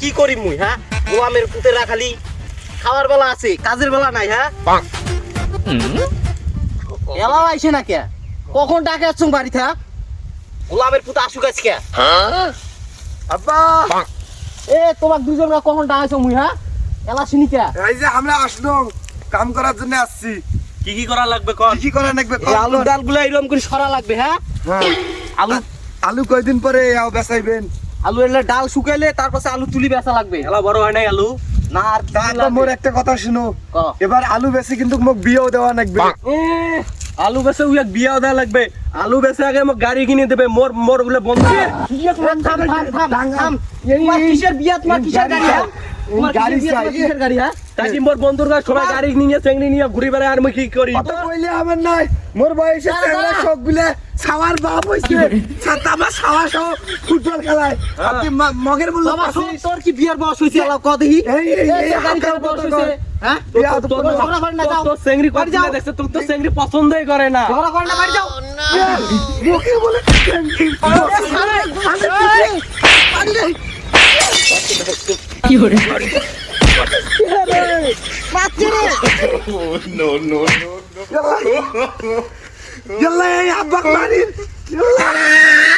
কি করি মুই হ্যাঁ গোলামের পুতে রাখালি খাওয়ার বেলা আছে কাজের বেলা নাই হ্যাঁ এলাও আইছে না কে কখন ডাকে আসছ বাড়ি থাক গোলামের পুতে আসুক আজকে আব্বা এ তোমার দুজন কখন ডাকাইছ মুই হ্যাঁ এলা চিনি কে এই যে আমরা আসলো কাম করার জন্য আসছি কি কি করা লাগবে কর কি করা লাগবে এই আলুর ডালগুলো এরকম করে সরা লাগবে হ্যাঁ আলু আলু কয়দিন পরে আও বেচাইবেন আলু এলে ডাল শুকাইলে তারপরে আলু তুলি বেচা লাগবে এলা বড় হয় নাই আলু না আর তাহলে মোর একটা কথা শুনো এবার আলু বেচে কিন্তু মোক বিয়েও দেওয়া লাগবে আলু বেচে উইয়া বিয়াও দেওয়া লাগবে আলু বেচে আগে মোক গাড়ি কিনে দেবে মোর মোর গুলো বন্ধ কিসের বিয়া তোমার কিসের গাড়ি তোমার গাড়ি চাই কিসের গাড়ি হ্যাঁ তাকি মোর বন্ধুর কাছে সবাই গাড়ি নিয়ে চেংড়ি নিয়ে ঘুরি বেড়ায় আর মই কি করি কত কইলে আমার নাই মোর বয়সে চ্যাংড়া সব গুলা সাওয়ার বাপ হইছে ছাতামা সাওয়া সহ ফুটবল খেলায় আপনি মগের বললো তোর কি বিয়ার বয়স হইছে আলা ক দেখি এই গাড়ি চালার বয়স হইছে হ্যাঁ তোর ঝগড়া করে না যাও তোর চেংড়ি কত দেখছে তোর তো চেংড়ি পছন্দই করে না ঝগড়া করে না বাড়ি যাও মুখে বলে يلا يا عباك مالين يلا